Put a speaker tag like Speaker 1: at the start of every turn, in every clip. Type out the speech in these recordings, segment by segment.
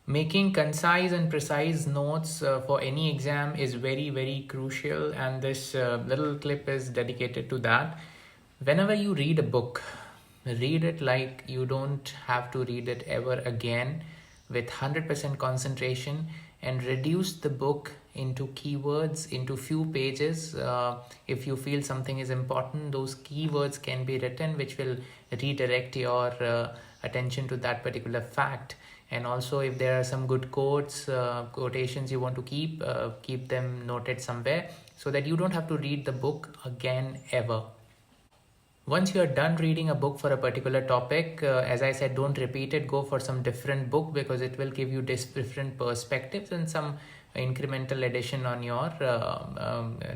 Speaker 1: Making concise and precise notes for any exam is very, very crucial, and this little clip is dedicated to that. Whenever you read a book, read it like you don't have to read it ever again, with 100% concentration, and reduce the book into keywords, into few pages. If you feel something is important, those keywords can be written, which will redirect your attention to that particular fact. And also, if there are some good quotes, quotations you want to keep them noted somewhere, so that you don't have to read the book again ever. Once you are done reading a book for a particular topic, as I said, don't repeat it. Go for some different book, because it will give you different perspectives and some incremental addition on your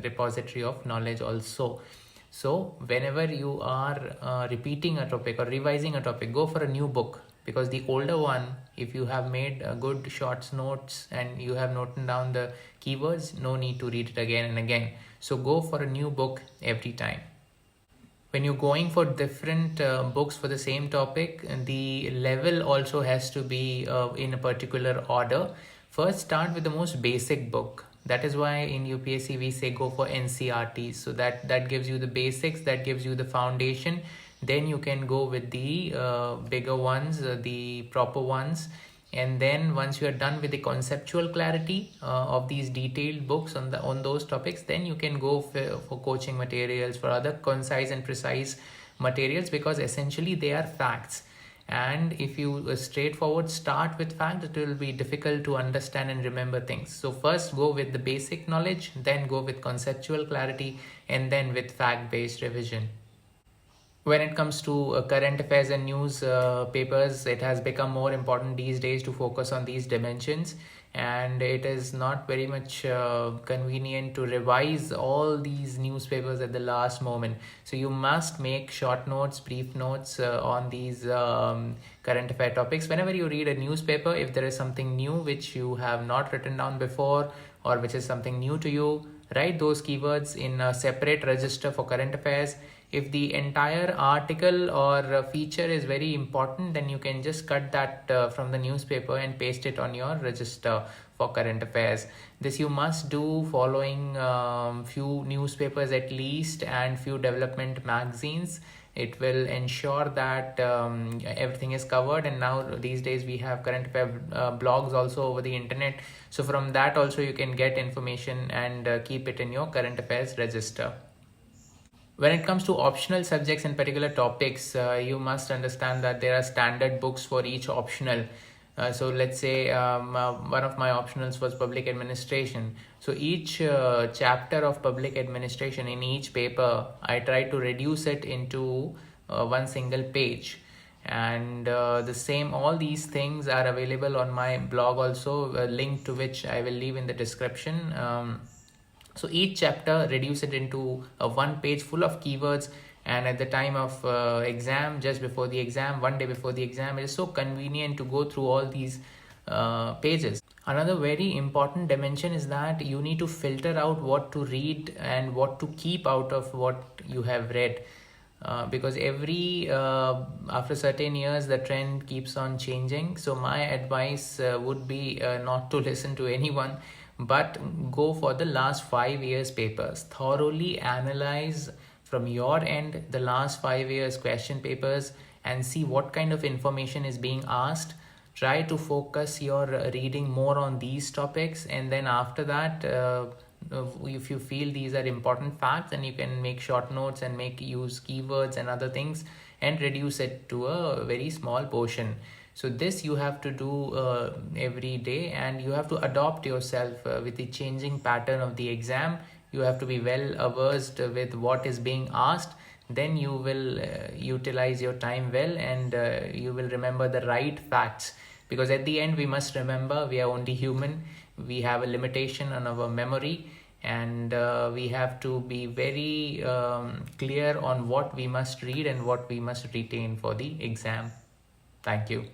Speaker 1: repository of knowledge also. So whenever you are repeating a topic or revising a topic, go for a new book, because the older one, if you have made good short notes and you have noted down the keywords, no need to read it again and again. So go for a new book every time. When you're going for different books for the same topic, the level also has to be in a particular order. First, start with the most basic book. That is why in UPSC we say go for NCRT. So that gives you the basics, that gives you the foundation. Then you can go with the bigger ones, the proper ones. And then once you are done with the conceptual clarity of these detailed books on those topics, then you can go for coaching materials, for other concise and precise materials, because essentially they are facts. And if you straightforward start with facts, it will be difficult to understand and remember things. So first go with the basic knowledge, then go with conceptual clarity, and then with fact-based revision. When it comes to current affairs and news papers, it has become more important these days to focus on these dimensions, and it is not very much convenient to revise all these newspapers at the last moment. So you must make short notes, brief notes on these current affair topics. Whenever you read a newspaper, if there is something new which you have not written down before, or which is something new to you, write those keywords in a separate register for current affairs. If the entire article or feature is very important, then you can just cut that from the newspaper and paste it on your register for current affairs. This you must do following few newspapers at least and few development magazines. It will ensure that everything is covered. And now these days we have current affair blogs also over the internet. So from that also you can get information and keep it in your current affairs register. When it comes to optional subjects and particular topics, you must understand that there are standard books for each optional. So let's say one of my optionals was public administration. So each chapter of public administration in each paper, I try to reduce it into one single page. And all these things are available on my blog also, a link to which I will leave in the description. So each chapter, reduce it into a one page full of keywords, and at the time of exam, just before the exam, one day before the exam, it is so convenient to go through all these pages. Another very important dimension is that you need to filter out what to read and what to keep out of what you have read. Because after certain years the trend keeps on changing. So my advice would be not to listen to anyone, but go for the last 5 years papers. Thoroughly analyze from your end the last 5 years question papers and see what kind of information is being asked. Try to focus your reading more on these topics, and then after that, if you feel these are important facts, then you can make short notes and use keywords and other things and reduce it to a very small portion. So this you have to do every day, and you have to adopt yourself with the changing pattern of the exam. You have to be well versed with what is being asked. Then you will utilize your time well, and you will remember the right facts. Because at the end, we must remember we are only human. We have a limitation on our memory, and we have to be very clear on what we must read and what we must retain for the exam. Thank you.